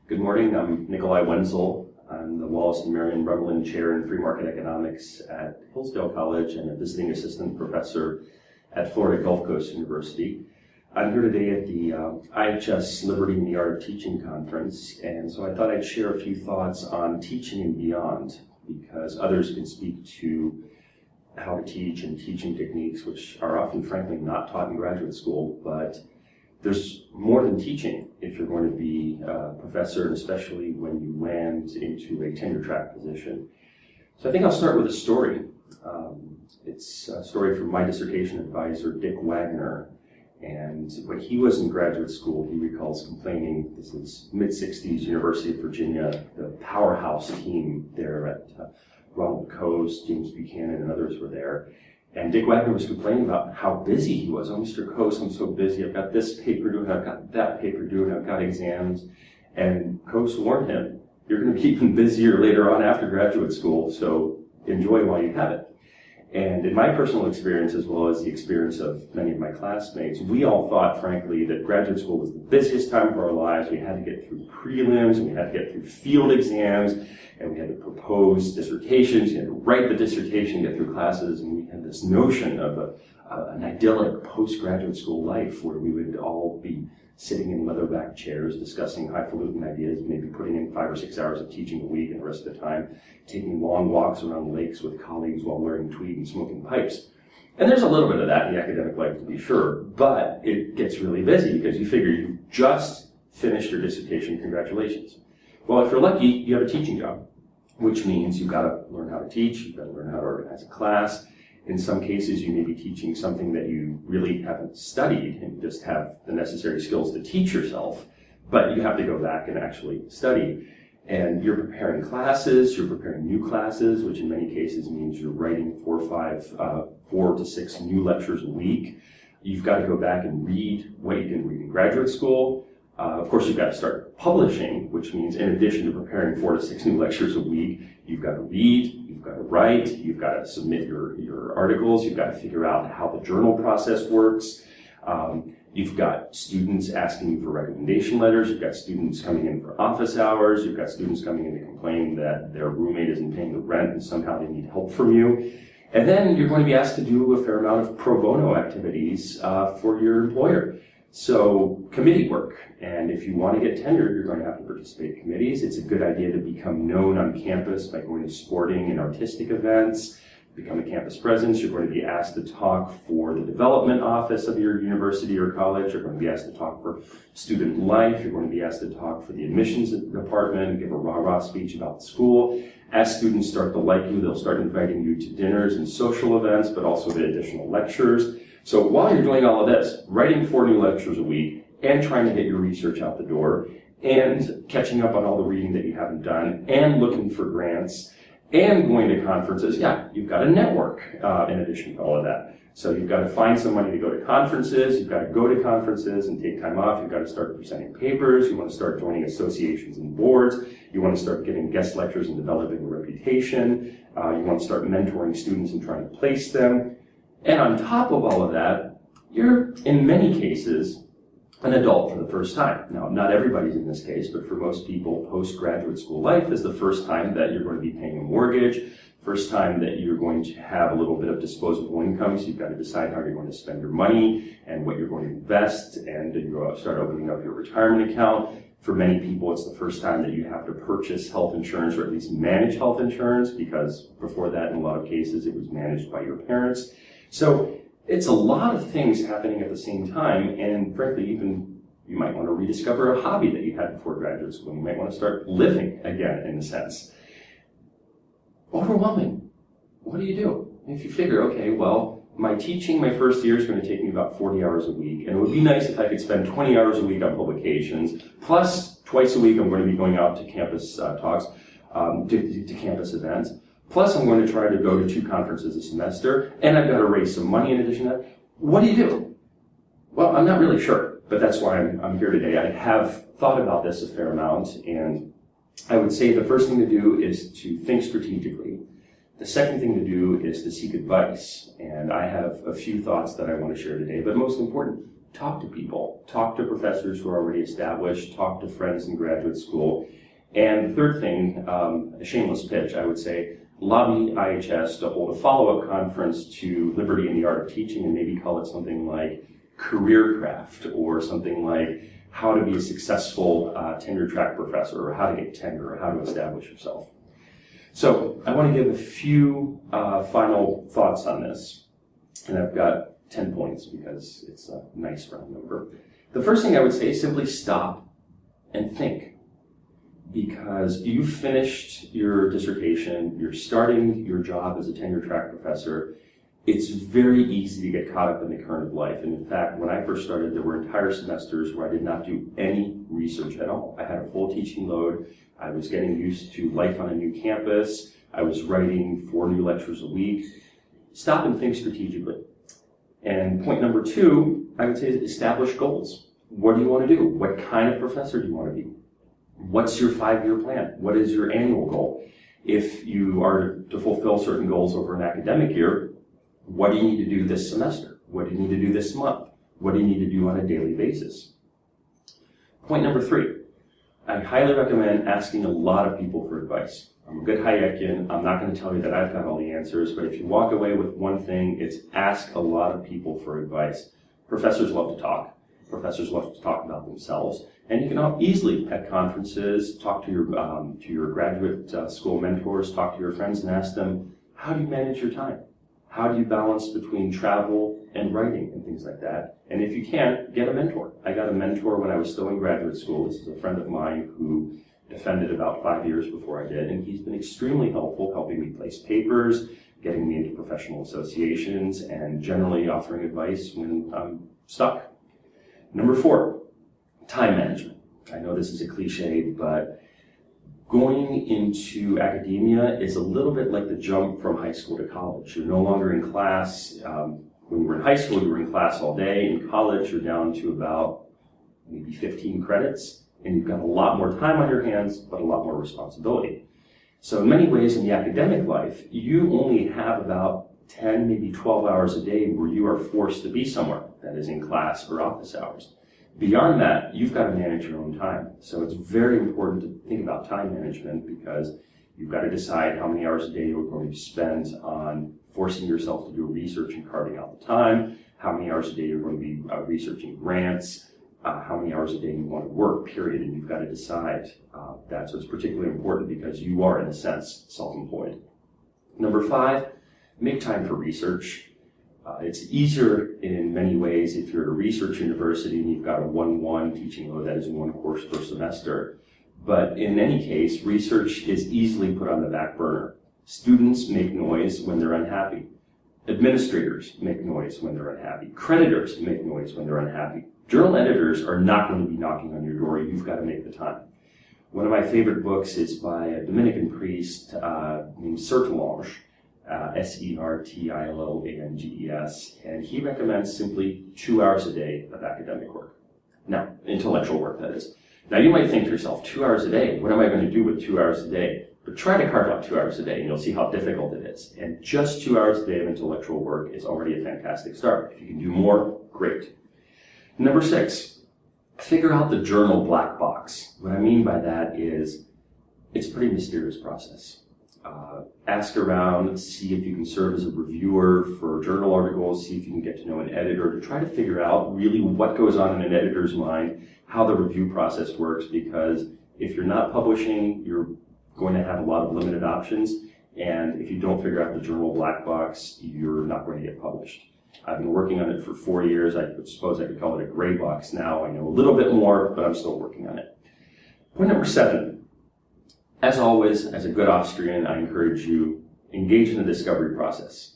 Good morning, I'm Nikolai Wenzel. I'm the Wallace and Marion Revelin Chair in Free Market Economics at Hillsdale College and a visiting assistant professor at Florida Gulf Coast University. I'm here today at the IHS Liberty in the Art of Teaching conference, and so I thought I'd share a few thoughts on teaching and beyond, because others can speak to how to teach and teaching techniques, which are often, frankly, not taught in graduate school, but there's more than teaching if you're going to be a professor, and especially when you land into a tenure track position. So I think I'll start with a story. It's a story from my dissertation advisor, Dick Wagner. And when he was in graduate school, he recalls complaining, this is mid-60s, University of Virginia, the powerhouse team there at Ronald Coase, James Buchanan, and others were there. And Dick Wagner was complaining about how busy he was. Oh, Mr. Coase, I'm so busy. I've got this paper due, and I've got that paper due, and I've got exams. And Coase warned him, you're going to be even busier later on after graduate school, so enjoy while you have it. And in my personal experience, as well as the experience of many of my classmates, we all thought, frankly, that graduate school was the busiest time of our lives. We had to get through prelims, and we had to get through field exams, and we had to propose dissertations, you had to write the dissertation, get through classes, and we had this notion of an idyllic postgraduate school life where we would all be sitting in leatherback chairs discussing highfalutin ideas, maybe putting in 5 or 6 hours of teaching a week, and the rest of the time taking long walks around lakes with colleagues while wearing tweed and smoking pipes. And there's a little bit of that in the academic life, to be sure, but it gets really busy because you figure you just finished your dissertation, congratulations. Well, if you're lucky, you have a teaching job, which means you've got to learn how to teach, you've got to learn how to organize a class. In some cases, you may be teaching something that you really haven't studied and just have the necessary skills to teach yourself, but you have to go back and actually study. And you're preparing classes, you're preparing new classes, which in many cases means you're writing 4 to 6 new lectures a week. You've got to go back and read what you didn't read in graduate school. Of course, you've got to start publishing, which means in addition to preparing 4 to 6 new lectures a week, you've got to read, you've got to write, you've got to submit your articles, you've got to figure out how the journal process works. You've got students asking you for recommendation letters, you've got students coming in for office hours, you've got students coming in to complain that their roommate isn't paying the rent and somehow they need help from you. And then you're going to be asked to do a fair amount of pro bono activities for your employer. So committee work, and if you want to get tenured, you're going to have to participate in committees. It's a good idea to become known on campus by going to sporting and artistic events, become a campus presence. You're going to be asked to talk for the development office of your university or college. You're going to be asked to talk for student life. You're going to be asked to talk for the admissions department, give a rah-rah speech about the school. As students start to like you, they'll start inviting you to dinners and social events, but also to additional lectures. So while you're doing all of this, writing 4 new lectures a week and trying to get your research out the door and catching up on all the reading that you haven't done and looking for grants and going to conferences, yeah, you've got to network in addition to all of that. So you've got to find some money to go to conferences, you've got to go to conferences and take time off, you've got to start presenting papers, you want to start joining associations and boards, you want to start giving guest lectures and developing a reputation, you want to start mentoring students and trying to place them. And on top of all of that, you're, in many cases, an adult for the first time. Now, not everybody's in this case, but for most people, postgraduate school life is the first time that you're going to be paying a mortgage, first time that you're going to have a little bit of disposable income, so you've got to decide how you're going to spend your money and what you're going to invest, and you start opening up your retirement account. For many people, it's the first time that you have to purchase health insurance, or at least manage health insurance, because before that, in a lot of cases, it was managed by your parents. So it's a lot of things happening at the same time, and frankly, even you might want to rediscover a hobby that you had before graduate school. You might want to start living again, in a sense. Overwhelming. What do you do? If you figure, okay, well, my teaching my first year is going to take me about 40 hours a week, and it would be nice if I could spend 20 hours a week on publications, plus twice a week I'm going to be going out to campus talks, to campus events. Plus, I'm going to try to go to 2 conferences a semester, and I've got to raise some money in addition to that. What do you do? Well, I'm not really sure, but that's why I'm here today. I have thought about this a fair amount, and I would say the first thing to do is to think strategically. The second thing to do is to seek advice, and I have a few thoughts that I want to share today, but most important, talk to people, talk to professors who are already established, talk to friends in graduate school. And the third thing, a shameless pitch, I would say, lobby IHS to hold a follow-up conference to Liberty in the Art of Teaching and maybe call it something like Careercraft or something like how to be a successful tenure-track professor or how to get tenure or how to establish yourself. So I want to give a few final thoughts on this. And I've got 10 points because it's a nice round number. The first thing I would say is simply stop and think. Because you've finished your dissertation, you're starting your job as a tenure-track professor, it's very easy to get caught up in the current of life. And in fact, when I first started, there were entire semesters where I did not do any research at all. I had a full teaching load. I was getting used to life on a new campus. I was writing 4 new lectures a week. Stop and think strategically. And point number 2, I would say, is establish goals. What do you want to do? What kind of professor do you want to be? What's your 5-year plan? What is your annual goal? If you are to fulfill certain goals over an academic year, what do you need to do this semester? What do you need to do this month? What do you need to do on a daily basis? Point number 3, I highly recommend asking a lot of people for advice. I'm a good Hayekian. I'm not going to tell you that I've got all the answers, but if you walk away with one thing, it's ask a lot of people for advice. Professors love to talk. Professors love to talk about themselves. And you can easily, at conferences, talk to your graduate school mentors, talk to your friends and ask them, how do you manage your time? How do you balance between travel and writing and things like that? And if you can't, get a mentor. I got a mentor when I was still in graduate school. This is a friend of mine who defended about 5 years before I did, and he's been extremely helpful, helping me place papers, getting me into professional associations, and generally offering advice when I'm stuck. Number 4, time management. I know this is a cliche, but going into academia is a little bit like the jump from high school to college. You're no longer in class. When you were in high school, you were in class all day. In college, you're down to about maybe 15 credits, and you've got a lot more time on your hands, but a lot more responsibility. So in many ways in the academic life, you only have about 10, maybe 12 hours a day where you are forced to be somewhere, that is in class or office hours. Beyond that, you've got to manage your own time. So it's very important to think about time management because you've got to decide how many hours a day you're going to spend on forcing yourself to do research and carving out the time, how many hours a day you're going to be researching grants, how many hours a day you want to work, period, and you've got to decide that. So it's particularly important because you are, in a sense, self-employed. Number 5, make time for research. It's easier in many ways if you're at a research university and you've got a 1-1 teaching load, that is 1 course per semester. But in any case, research is easily put on the back burner. Students make noise when they're unhappy. Administrators make noise when they're unhappy. Creditors make noise when they're unhappy. Journal editors are not going to be knocking on your door. You've got to make the time. One of my favorite books is by a Dominican priest named Sertillanges, Sertillanges, and he recommends simply 2 hours a day of academic work. Now, intellectual work, that is. Now, you might think to yourself, 2 hours a day, what am I going to do with 2 hours a day? But try to carve out 2 hours a day, and you'll see how difficult it is. And just 2 hours a day of intellectual work is already a fantastic start. If you can do more, great. Number 6, figure out the journal black box. What I mean by that is, it's a pretty mysterious process. Ask around, see if you can serve as a reviewer for journal articles, see if you can get to know an editor to try to figure out really what goes on in an editor's mind, how the review process works, because if you're not publishing, you're going to have a lot of limited options, and if you don't figure out the journal black box, you're not going to get published. I've been working on it for 4 years. I suppose I could call it a gray box now. I know a little bit more, but I'm still working on it. Point number 7. As always, as a good Austrian, I encourage you, engage in the discovery process.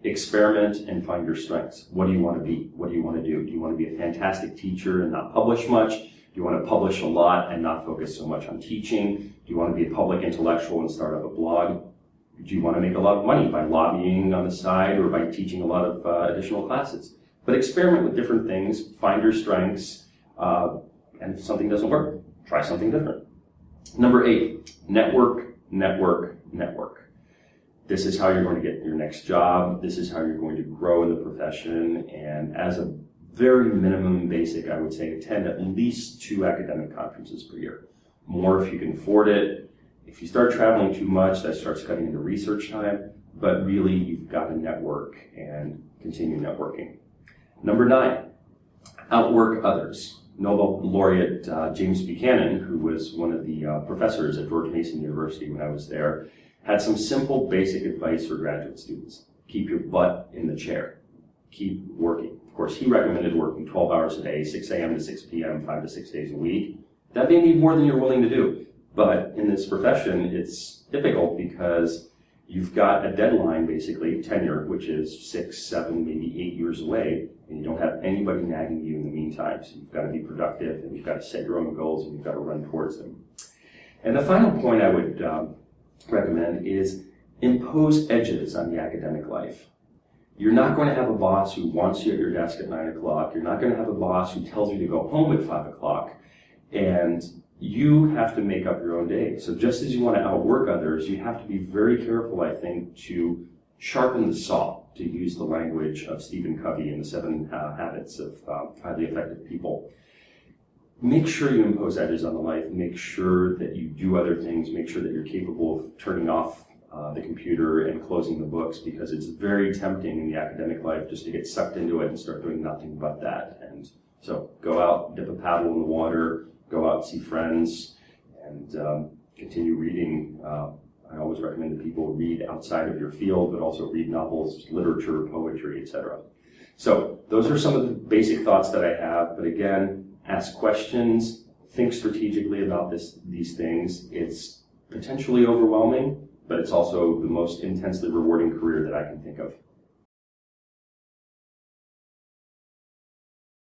Experiment and find your strengths. What do you want to be? What do you want to do? Do you want to be a fantastic teacher and not publish much? Do you want to publish a lot and not focus so much on teaching? Do you want to be a public intellectual and start up a blog? Do you want to make a lot of money by lobbying on the side or by teaching a lot of additional classes? But experiment with different things, find your strengths, and if something doesn't work, try something different. Number 8, network, network, network. This is how you're going to get your next job. This is how you're going to grow in the profession. And as a very minimum basic, I would say, attend at least 2 academic conferences per year. More if you can afford it. If you start traveling too much, that starts cutting into research time, but really you've got to network and continue networking. Number 9, outwork others. Nobel laureate James Buchanan, who was one of the professors at George Mason University when I was there, had some simple basic advice for graduate students. Keep your butt in the chair. Keep working. Of course, he recommended working 12 hours a day, 6 a.m. to 6 p.m., 5 to 6 days a week. That may be more than you're willing to do. But in this profession, it's difficult because you've got a deadline, basically, tenure, which is 6, 7, maybe 8 years away, and you don't have anybody nagging you in the meantime. So you've got to be productive, and you've got to set your own goals, and you've got to run towards them. And the final point I would recommend is impose edges on the academic life. You're not going to have a boss who wants you at your desk at 9 o'clock. You're not going to have a boss who tells you to go home at 5 o'clock. And you have to make up your own day. So just as you want to outwork others, you have to be very careful, I think, to sharpen the saw, to use the language of Stephen Covey in the 7 Habits of Highly Effective People. Make sure you impose edges on the life. Make sure that you do other things. Make sure that you're capable of turning off the computer and closing the books, because it's very tempting in the academic life just to get sucked into it and start doing nothing but that. And so go out, dip a paddle in the water, go out and see friends, and continue reading. I always recommend that people read outside of your field, but also read novels, literature, poetry, etc. So those are some of the basic thoughts that I have. But again, ask questions, think strategically about these things. It's potentially overwhelming, but it's also the most intensely rewarding career that I can think of.